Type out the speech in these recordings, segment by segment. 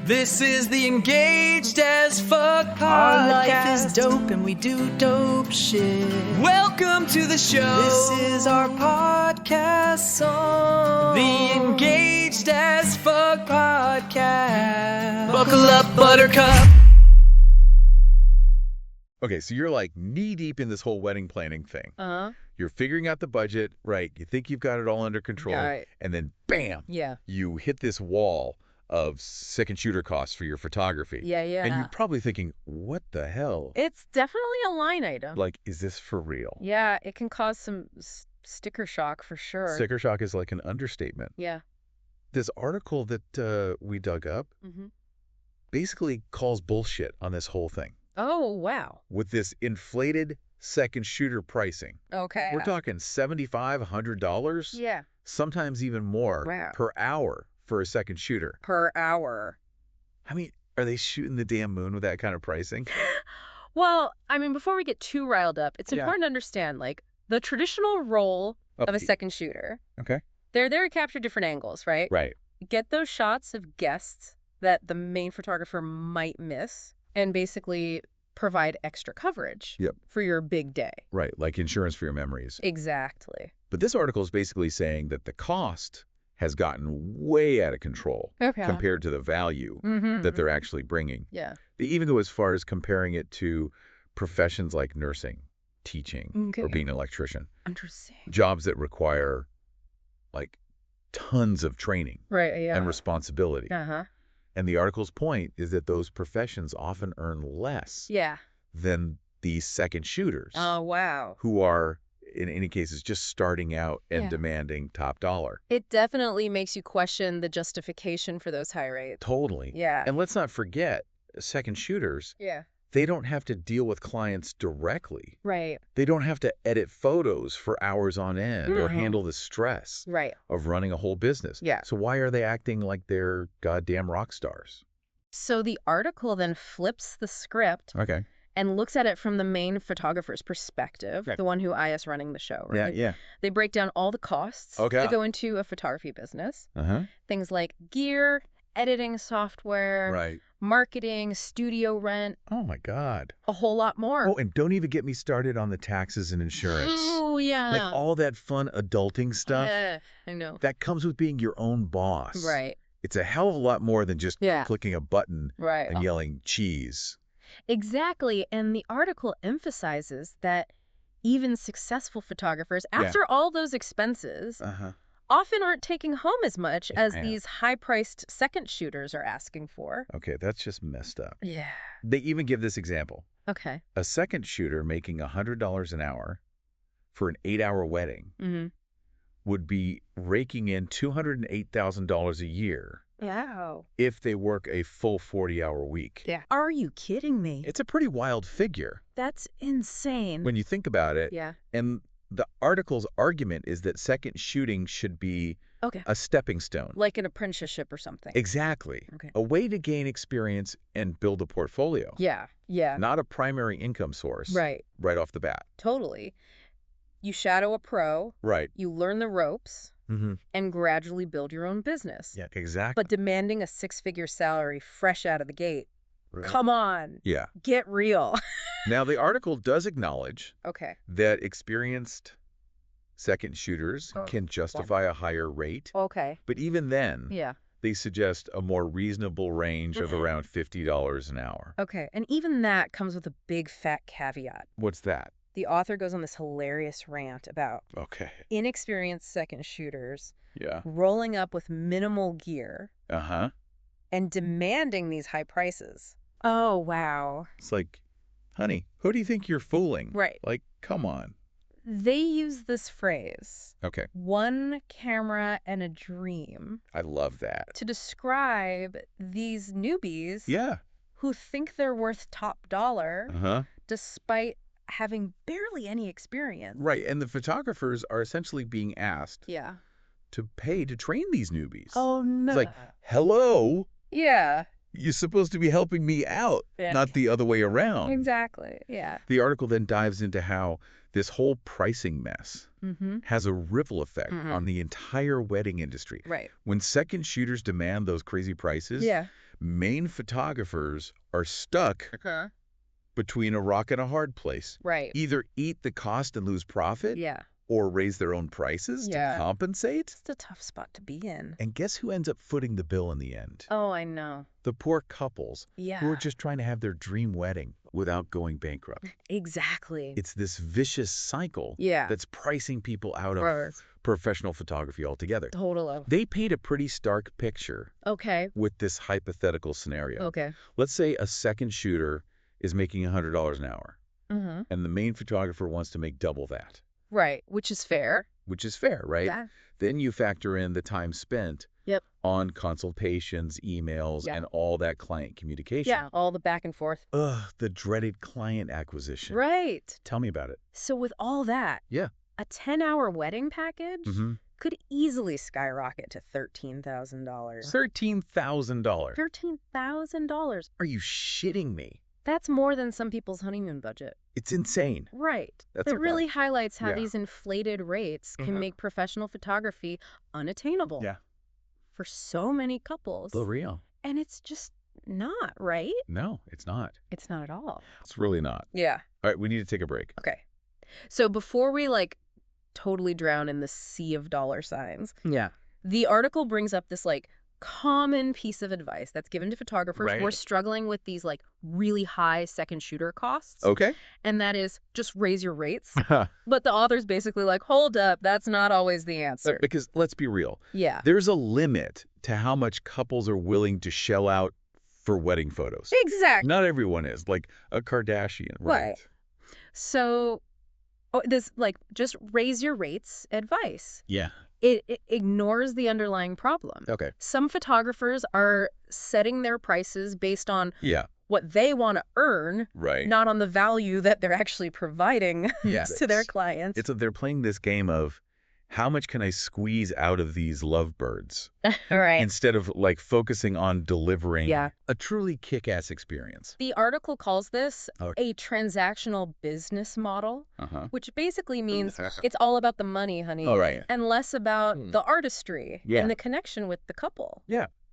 This is the Engaged as Fuck podcast. Our life is dope and we do dope shit. Welcome to the show. This is our podcast song. The Engaged as Fuck podcast. Buckle up, buttercup. Okay, so you're like knee deep in this whole wedding planning thing. Uh-huh. You're figuring out the budget, right? You think you've got it all under control. Right. And then bam, Yeah. you hit this wall of second shooter costs for your photography. Yeah, yeah. And you're probably thinking, what the hell? It's definitely a line item. Like, is this for real? Yeah, it can cause some sticker shock for sure. Sticker shock is like an understatement. Yeah. This article that we dug up Mm-hmm. basically calls bullshit on this whole thing Oh, wow. with this inflated second shooter pricing. Okay. We're talking $75, $100, Yeah, sometimes even more Wow. per hour for a second shooter. per hour. I mean, are they shooting the damn moon with that kind of pricing? Well, I mean, before we get too riled up, it's Yeah. important to understand, like, the traditional role of a Upbeat. second shooter. Okay. They're there to capture different angles, right? Right. Get those shots of guests that the main photographer might miss and basically provide extra coverage Yep. for your big day. Right. Like insurance for your memories. Exactly. But this article is basically saying that the cost has gotten way out of control Okay. compared to the value Mm-hmm. that they're actually bringing. Yeah. They even go as far as comparing it to professions like nursing, teaching, or Okay. being an electrician. Interesting. Jobs that require like tons of training Right. Yeah. and responsibility. Uh-huh. And the article's point is that those professions often earn less Yeah. than these second shooters Oh, wow. who are, in any cases, just starting out and Yeah. demanding top dollar. It definitely makes you question the justification for those high rates. Totally. Yeah. And let's not forget, second shooters, Yeah. they don't have to deal with clients directly. Right. They don't have to edit photos for hours on end or Mhm. handle the stress Right. of running a whole business. Yeah. So why are they acting like they're goddamn rock stars? So the article then flips the script Okay. and looks at it from the main photographer's perspective, Right. the one who is running the show, right? Yeah. They break down all the costs Okay. that go into a photography business. Uh-huh. Things like gear, editing software, Right. marketing, studio rent, Oh, my God. a whole lot more. Oh, and don't even get me started on the taxes and insurance. Oh, yeah. Like all that fun adulting stuff I know. that comes with being your own boss. Right. It's a hell of a lot more than just Yeah. clicking a button Right. and yelling cheese. Exactly. And the article emphasizes that even successful photographers, Yeah. after all those expenses, Uh-huh. often aren't taking home as much as Yeah. these high-priced second shooters are asking for. Okay, that's just messed up. Yeah. They even give this example. Okay. A second shooter making $100 an hour for an 8-hour wedding Mm-hmm. would be raking in $208,000 a year Wow. if they work a full 40-hour week. Yeah. Are you kidding me? It's a pretty wild figure That's insane. when you think about it. Yeah. And the article's argument is that second shooting should be Okay. a stepping stone. Like an apprenticeship or something. Exactly. Okay. A way to gain experience and build a portfolio. Yeah. Yeah. Not a primary income source. Right. Right off the bat. Totally. You shadow a pro, Right. you learn the ropes, Mm-hmm. and gradually build your own business. Yeah, exactly. But demanding a six-figure salary fresh out of the gate. Right. Come on. Yeah. Get real. Now, the article does acknowledge Okay. that experienced second shooters Oh, can justify a higher rate. Okay. But even then, Yeah. they suggest a more reasonable range of around $50 an hour. Okay. And even that comes with a big fat caveat. What's that? The author goes on this hilarious rant about Okay. inexperienced second shooters Yeah. rolling up with minimal gear Uh-huh. and demanding these high prices. Oh, wow. It's like, honey, who do you think you're fooling? Right. Like, come on. They use this phrase, Okay. one camera and a dream, I love that. to describe these newbies Yeah. who think they're worth top dollar Uh-huh. despite having barely any experience. Right. And the photographers are essentially being asked Yeah. to pay to train these newbies. Oh, no. It's like, hello, Yeah. you're supposed to be helping me out, Yeah. not the other way around. Exactly. Yeah. The article then dives into how this whole pricing mess Mm-hmm. has a ripple effect Mhm. on the entire wedding industry. Right. When second shooters demand those crazy prices, Yeah. Main photographers are stuck Okay. between a rock and a hard place. Right. Either eat the cost and lose profit, Yeah. or raise their own prices Yeah. to compensate. It's a tough spot to be in. And guess who ends up footing the bill in the end? Oh, I know. The poor couples Yeah. who are just trying to have their dream wedding without going bankrupt. Exactly. It's this vicious cycle Yeah. that's pricing people out of Right. professional photography altogether. Totally. They paint a pretty stark picture Okay. with this hypothetical scenario. Okay. Let's say a second shooter is making $100 an hour, Mm-hmm. and the main photographer wants to make double that, Right. Which is fair. which is fair, right? Yeah. Then you factor in the time spent Yep. on consultations, emails, Yeah. and all that client communication. Yeah. All the back and forth. Ugh, the dreaded client acquisition. Right. Tell me about it. So with all that, Yeah. a 10-hour wedding package Mm-hmm. could easily skyrocket to $13,000. $13,000. $13,000. Are you shitting me? That's more than some people's honeymoon budget. It's insane. Right. That's It really highlights how Yeah. these inflated rates can Mhm. make professional photography unattainable Yeah. for so many couples. So real. And it's just not, right? No, it's not. It's not at all. It's really not. Yeah. All right, we need to take a break. Okay. So before we totally drown in the sea of dollar signs, Yeah. the article brings up this common piece of advice that's given to photographers who are Right. struggling with these really high second shooter costs. Okay. And that is just raise your rates. But the author's basically hold up, that's not always the answer. Because let's be real. Yeah. There's a limit to how much couples are willing to shell out for wedding photos. Exactly. Not everyone is, like a Kardashian, right? Right. So this just raise your rates advice. Yeah. It ignores the underlying problem. Okay. Some photographers are setting their prices based on Yeah. what they want to earn, Right. not on the value that they're actually providing Yeah. to their clients. They're playing this game of how much can I squeeze out of these lovebirds Right. instead of focusing on delivering Yeah. a truly kick-ass experience. The article calls this Okay. a transactional business model, Uh-huh. which basically means it's all about the money, honey, All right. and less about Hmm. the artistry Yeah. and the connection with the couple.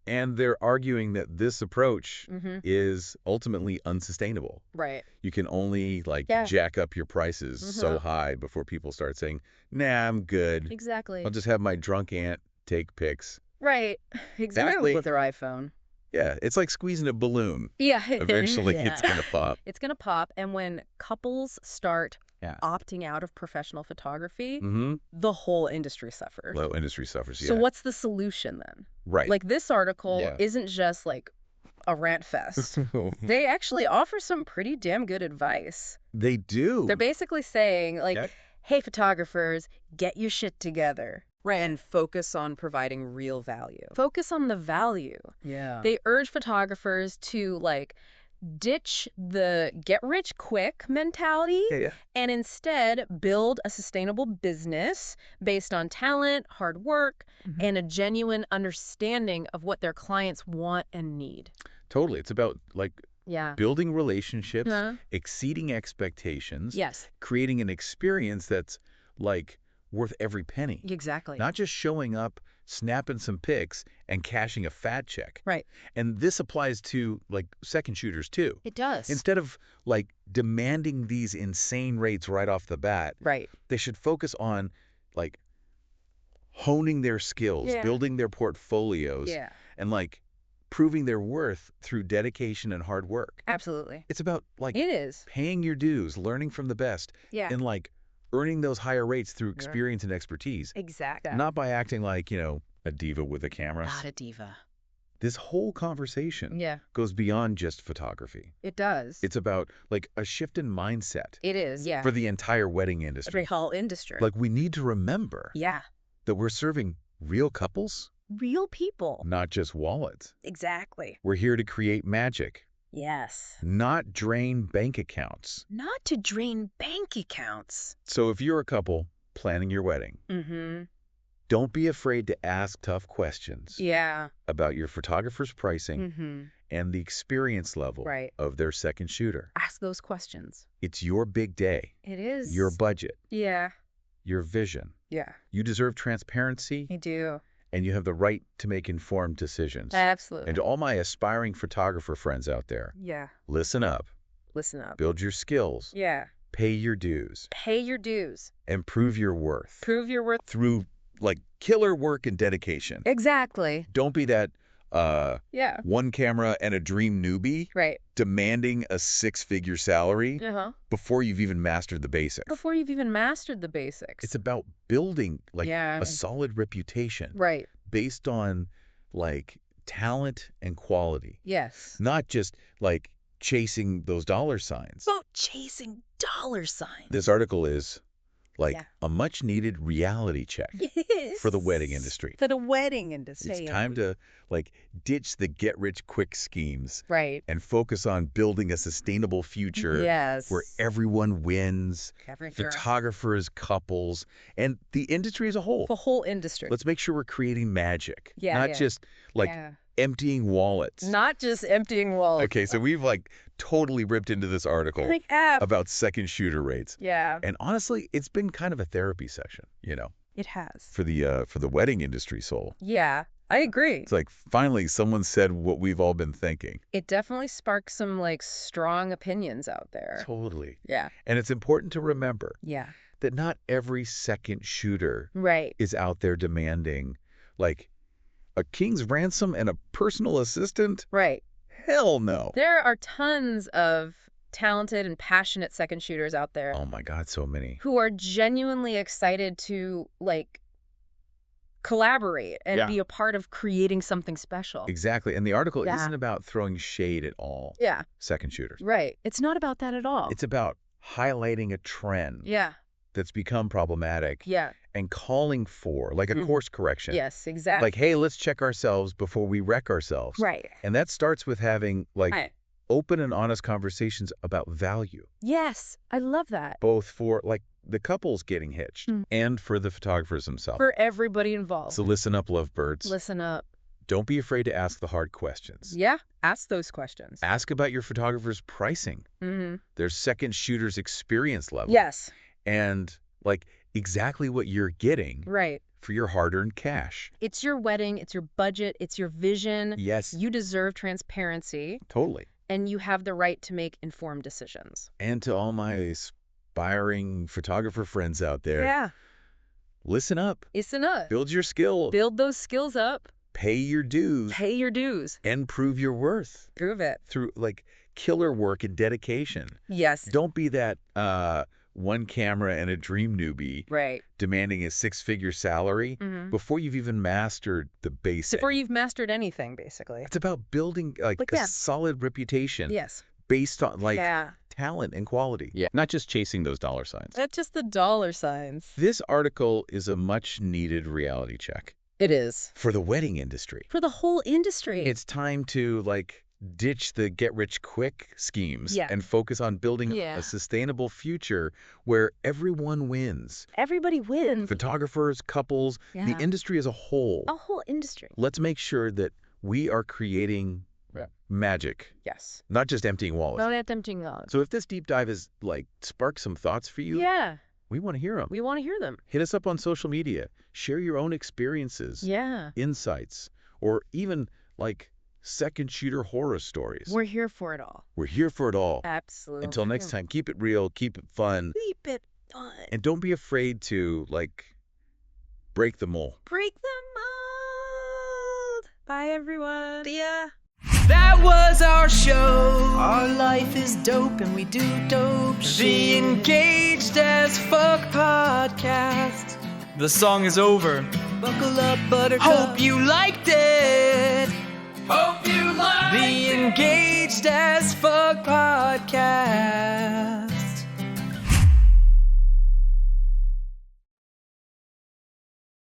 And they're arguing that this approach Mm-hmm. is ultimately unsustainable. Right. You can only Yeah. jack up your prices so high before people start saying, nah, I'm good. Exactly. I'll just have my drunk aunt take pics. Right. Exactly. Basically- With their iPhone. Yeah, it's like squeezing a balloon. Yeah. Eventually Yeah. it's going to pop. It's going to pop. And when couples start Yeah. opting out of professional photography, Mm-hmm. the whole industry suffers. Low industry suffers, yeah. So what's the solution then? Right. This article Yeah. isn't just a rant fest. They actually offer some pretty damn good advice. They do. They're basically saying Yeah. hey, photographers, get your shit together. Right. And focus on providing real value. Focus on the value. Yeah. They urge photographers to ditch the get rich quick mentality Yeah. and instead build a sustainable business based on talent, hard work, Mhm. and a genuine understanding of what their clients want and need. Totally. It's about Yeah. building relationships, Huh? exceeding expectations, Yes, creating an experience that's worth every penny. exactly. Not just showing up, snapping some pics, and cashing a fat check. Right. And this applies to second shooters too. It does. Instead of demanding these insane rates right off the bat, Right. they should focus on honing their skills, Yeah. building their portfolios, Yeah. and proving their worth through dedication and hard work. Absolutely. It's about It is. paying your dues, learning from the best, Yeah. and earning those higher rates through experience and expertise, Exactly. not by acting like, a diva with a camera. Not a diva. This whole conversation Yeah. goes beyond just photography. It does. It's about a shift in mindset It is. Yeah. for the entire wedding industry. Every whole industry. We need to remember Yeah. that we're serving real couples, Real people. not just wallets. Exactly. We're here to create magic, Yes. not drain bank accounts. Not to drain bank accounts. So if you're a couple planning your wedding, Mm-hmm. don't be afraid to ask tough questions Yeah. about your photographer's pricing Mm-hmm. and the experience level Right. of their second shooter. Ask those questions. It's your big day, It is. your budget, Yeah. your vision. Yeah. You deserve transparency I do. and you have the right to make informed decisions. Absolutely. And to all my aspiring photographer friends out there, Yeah. listen up, Listen up. build your skills, Yeah. pay your dues, Pay your dues. and prove your worth Prove your worth. through like killer work and dedication. Exactly. Don't be that Yeah. one camera and a dream newbie Right. demanding a six-figure salary Uh-huh. before you've even mastered the basics. Before you've even mastered the basics. It's about building like Yeah. a solid reputation Right. based on like talent and quality, Yes. not just like chasing those dollar signs. About chasing dollar signs. This article is like Yeah. a much needed reality check Yes. for the wedding industry. For the wedding industry. It's time to like ditch the get rich quick schemes Right. and focus on building a sustainable future Yes. where everyone wins, Everything. photographers, couples, and the industry as a whole. The whole industry. Let's make sure we're creating magic, Yeah, not yeah. just like Yeah. emptying wallets. Not just emptying wallets. Okay, so we've like totally ripped into this article Like app. about second shooter rates. Yeah. And honestly, it's been kind of a therapy session, you know, It has. for the wedding industry soul. Yeah. I agree. It's like finally someone said what we've all been thinking. It definitely sparks some like strong opinions out there. Totally. Yeah. And it's important to remember Yeah. that not every second shooter Right. is out there demanding like a king's ransom and a personal assistant. Right. Hell no. There are tons of talented and passionate second shooters out there Oh my God, so many. who are genuinely excited to like collaborate and Yeah. be a part of creating something special. Exactly. And the article Yeah. isn't about throwing shade at all Yeah. second shooters. Right. It's not about that at all. It's about highlighting a trend Yeah. that's become problematic Yeah. and calling for like a Mhm. course correction. Yes, exactly. Like, hey, let's check ourselves before we wreck ourselves. Right. And that starts with having like Right. open and honest conversations about value, Yes, I love that. both for like the couples getting hitched Mm. and for the photographers themselves. For everybody involved. So listen up, lovebirds. Listen up. Don't be afraid to ask the hard questions. Yeah. Ask those questions. Ask about your photographer's pricing, Mm-hmm. their second shooter's experience level, Yes. and like exactly what you're getting Right. for your hard-earned cash. It's your wedding. It's your budget. It's your vision. Yes, You deserve transparency, totally. and you have the right to make informed decisions. And to all my aspiring photographer friends out there, Yeah. listen up, Listen up. build your skill, Build those skills up. pay your dues, Pay your dues. and prove your worth Prove it. through like killer work and dedication. Yes. Don't be that one camera and a dream newbie Right. demanding a six-figure salary Mm-hmm. before you've even mastered the basics. Before you've mastered anything, basically. It's about building like Like a that. solid reputation Yes. based on like Yeah. talent and quality. Yeah, not just chasing those dollar signs. That's just the dollar signs. This article is a much needed reality check It is. for the wedding industry. For the whole industry. It's time to like ditch the get rich quick schemes Yeah. and focus on building Yeah. a sustainable future where everyone wins. Everybody wins. Photographers, couples, Yeah. the industry as a whole. A whole industry. Let's make sure that we are creating magic, Yes. not just emptying wallets. Not that tempting God. So if this deep dive has like sparked some thoughts for you, Yeah. we want to hear them. We want to hear them. Hit us up on social media. Share your own experiences, Yeah. insights, or even like second shooter horror stories. We're here for it all. We're here for it all. Absolutely. Until next time, keep it real, keep it fun, Keep it fun. and don't be afraid to like break the mold. Break the mold. Bye, everyone. See ya. That was our show. Our life is dope and we do dope The shit. Engaged as Fuck podcast. The song is over. Buckle up, buttercup. Hope you liked